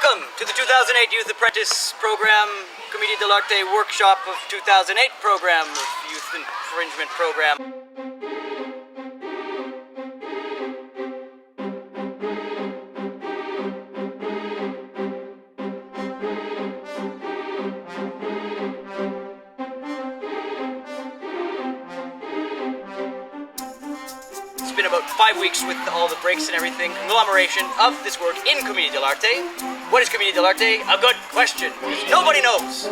Welcome to the 2008 Youth Apprentice Program, Commedia dell'Arte Workshop of 2008 Program, Youth Infringement Program. It's been about 5 weeks with all the breaks and everything, conglomeration of this work in Commedia dell'Arte. What is Commedia dell'Arte? A good question. Nobody knows.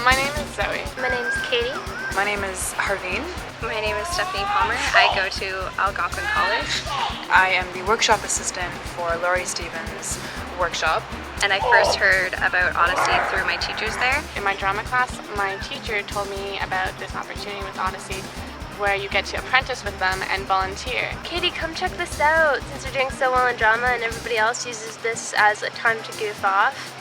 My name is Zoe. My name is Katie. My name is Harveen. My name is Stephanie Palmer. I go to Algonquin College. I am the workshop assistant for Laurie Stevens' workshop. And I first heard about Odyssey through my teachers there. In my drama class, my teacher told me about this opportunity with Odyssey where you get to apprentice with them and volunteer. Katie, come check this out. Since you're doing so well in drama and everybody else uses this as a time to goof off.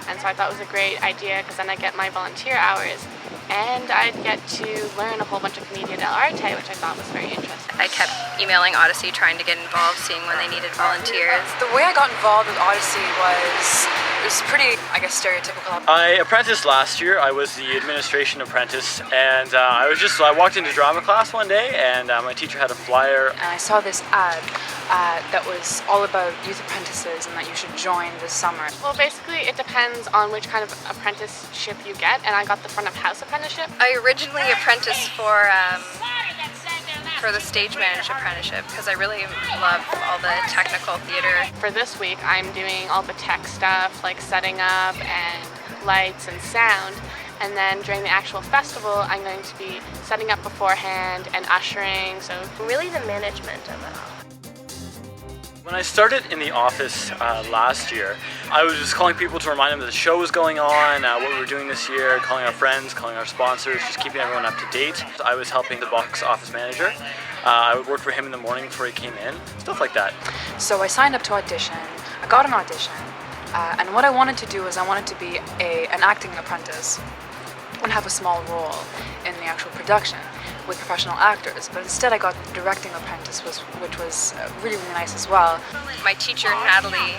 And so I thought it was a great idea because then I get my volunteer hours and I'd get to learn a whole bunch of Commedia dell'Arte, which I thought was very interesting. I kept emailing Odyssey trying to get involved, seeing when they needed volunteers. The way I got involved with Odyssey was pretty, I guess, stereotypical. I apprenticed last year. I was the administration apprentice, and I walked into drama class one day, and my teacher had a flyer. And I saw this ad that was all about youth apprentices and that you should join this summer. Well, basically it depends on which kind of apprenticeship you get, and I got the front of house apprenticeship. I originally apprenticed for the stage manager apprenticeship because I really love all the technical theater. For this week, I'm doing all the tech stuff like setting up and lights and sound. And then during the actual festival, I'm going to be setting up beforehand and ushering, so really the management of it all. When I started in the office last year, I was just calling people to remind them that the show was going on, what we were doing this year, calling our friends, calling our sponsors, just keeping everyone up to date. I was helping the box office manager. I would work for him in the morning before he came in, stuff like that. So I signed up to audition, I got an audition, and what I wanted to do is I wanted to be an acting apprentice and have a small role in the actual production with professional actors, but instead I got the directing apprentice, which was really, really nice as well. My teacher, Natalie,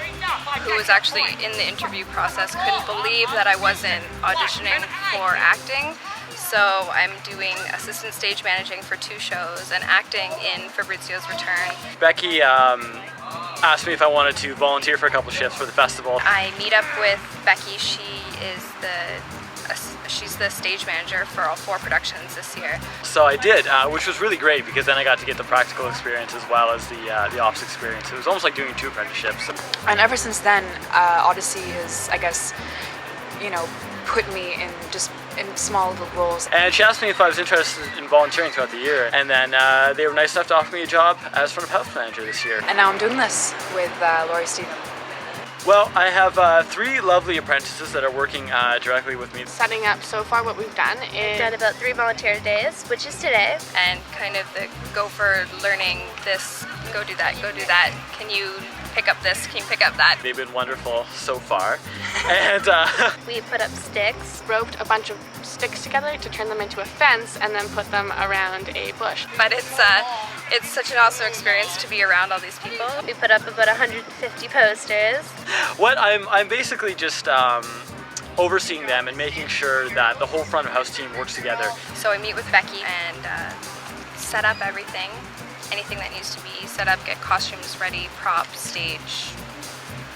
who was actually in the interview process, couldn't believe that I wasn't auditioning for acting, so I'm doing assistant stage managing for 2 shows and acting in Fabrizio's Return. Becky asked me if I wanted to volunteer for a couple shifts for the festival. I meet up with Becky. She's the stage manager for all 4 productions this year. So I did, which was really great because then I got to get the practical experience as well as the ops experience. It was almost like doing 2 apprenticeships. And ever since then, Odyssey has, I guess, put me in small little roles. And she asked me if I was interested in volunteering throughout the year, and then they were nice enough to offer me a job as front of house manager this year. And now I'm doing this with Laurie Stevens. Well, I have 3 lovely apprentices that are working directly with me. setting up so far what we've done is... We've done about 3 volunteer days, which is today. And kind of the go for learning this, go do that, can you pick up this, can you pick up that? They've been wonderful so far. And we put up sticks. roped a bunch of sticks together to turn them into a fence and then put them around a bush. But it's such an awesome experience to be around all these people. We put up about 150 posters. what I'm basically just overseeing them and making sure that the whole front of house team works together. So I meet with Becky and set up everything, anything that needs to be set up, get costumes ready, props, stage.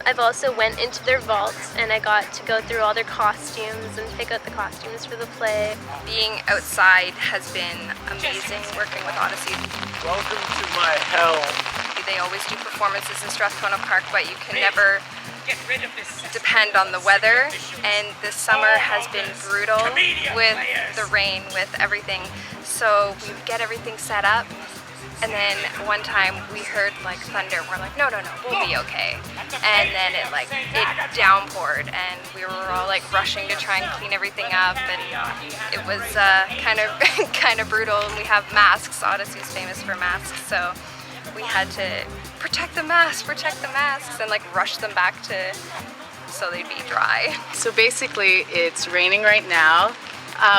I've also went into their vaults and I got to go through all their costumes and pick out the costumes for the play. Being outside has been amazing working with Odyssey. Welcome to my hell. They always do performances in Strathcona Park, but you can never depend on the weather, and this summer has been brutal with the rain, with everything. So we would get everything set up, and then one time we heard like thunder. We're like, no, we'll be okay. And then it downpoured, and we were all like rushing to try and clean everything up, and it was kind of brutal. And we have masks. Odyssey's famous for masks, so we had to protect the masks, and like rush them back to so they'd be dry. So basically, it's raining right now.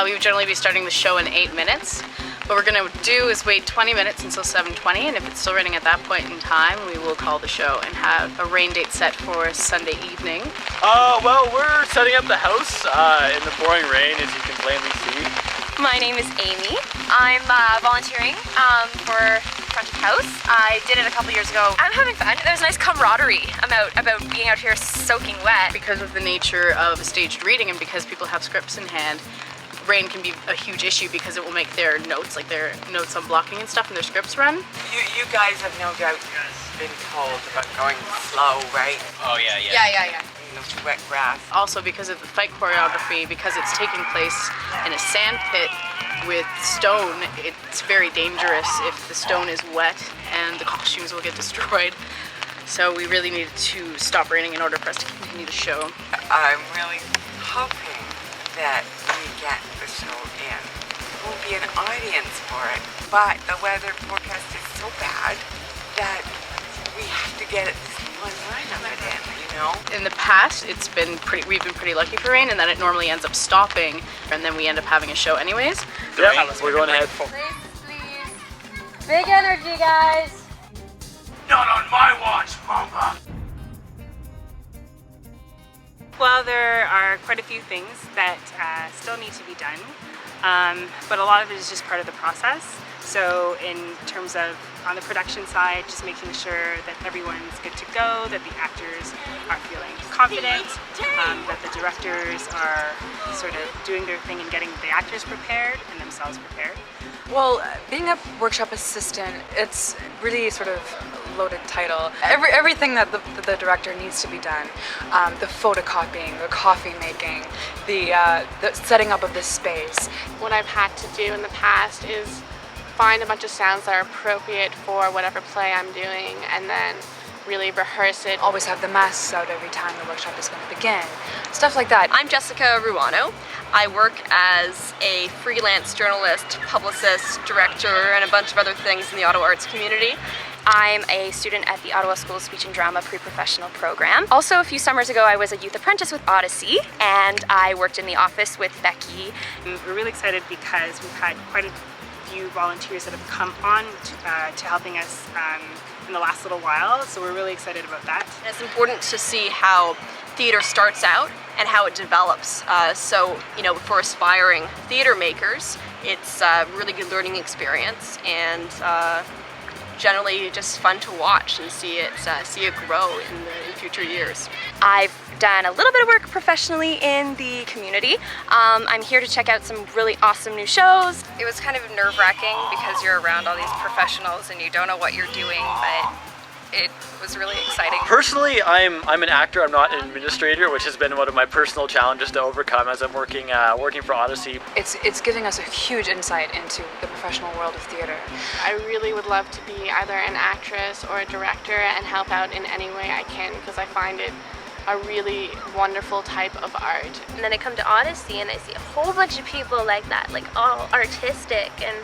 We would generally be starting the show in 8 minutes. What we're gonna do is wait 20 minutes until 7:20, and if it's still raining at that point in time, we will call the show and have a rain date set for Sunday evening. Well, we're setting up the house in the pouring rain, as you can plainly see. My name is Amy. I'm volunteering for Front of House. I did it a couple years ago. I'm having fun. There's a nice camaraderie about being out here soaking wet. Because of the nature of a staged reading and because people have scripts in hand, rain can be a huge issue because it will make their notes, like their notes on blocking and stuff, and their scripts run. You guys have no doubt been told about going slow, right? Oh, yeah. Yeah. In the wet grass. Also because of the fight choreography, because it's taking place in a sand pit with stone, it's very dangerous if the stone is wet and the costumes will get destroyed. So we really needed to stop raining in order for us to continue the show. I'm really hoping that we get the show in. There won't be an audience for it, but the weather forecast is so bad that we have to get this one run of it in, you know? In the past, we've been pretty lucky for rain, and then it normally ends up stopping, and then we end up having a show anyways. Yep, we're going ahead. Please. Big energy, guys. Not on my watch, Mama! Well, there are quite a few things that still need to be done, but a lot of it is just part of the process. So in terms of on the production side, just making sure that everyone's good to go, that the actors are feeling confident, that the directors are sort of doing their thing and getting the actors prepared and themselves prepared. Well, being a workshop assistant, it's really sort of loaded title. Everything that the director needs to be done, the photocopying, the coffee making, the setting up of this space. What I've had to do in the past is find a bunch of sounds that are appropriate for whatever play I'm doing and then really rehearse it. Always have the masks out every time the workshop is going to begin. Stuff like that. I'm Jessica Ruano. I work as a freelance journalist, publicist, director, and a bunch of other things in the Ottawa arts community. I'm a student at the Ottawa School of Speech and Drama pre-professional program. Also, a few summers ago, I was a youth apprentice with Odyssey, and I worked in the office with Becky. We're really excited because we've had quite a few volunteers that have come on to helping us in the last little while, so we're really excited about that. And it's important to see how theater starts out and how it develops. So, you know, for aspiring theater makers, it's a really good learning experience and generally just fun to watch and see it grow in future years. I've done a little bit of work professionally in the community. I'm here to check out some really awesome new shows. It was kind of nerve-wracking because you're around all these professionals and you don't know what you're doing, but it was really exciting. Personally, I'm an actor. I'm not an administrator, which has been one of my personal challenges to overcome as I'm working for Odyssey. It's giving us a huge insight into the professional world of theater. I really would love to be either an actress or a director and help out in any way I can because I find it a really wonderful type of art. And then I come to Odyssey and I see a whole bunch of people like that, like all artistic, and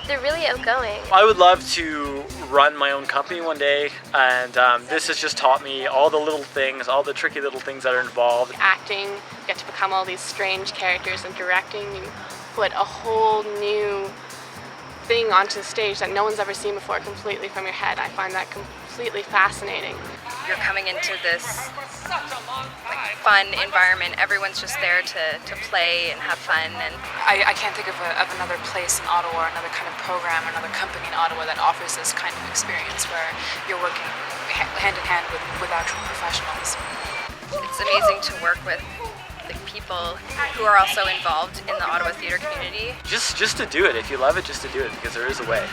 they're really outgoing. I would love to run my own company one day, and this has just taught me all the little things, all the tricky little things that are involved. Acting, you get to become all these strange characters, and directing, you put a whole new thing onto the stage that no one's ever seen before completely from your head. I find that completely fascinating. You're coming into this fun environment. Everyone's just there to play and have fun. And I can't think of another place in Ottawa, another kind of program, another company in Ottawa that offers this kind of experience where you're working hand in hand with actual professionals. it's amazing to work with the people who are also involved in the Ottawa theatre community. Just to do it. If you love it, just to do it, because there is a way.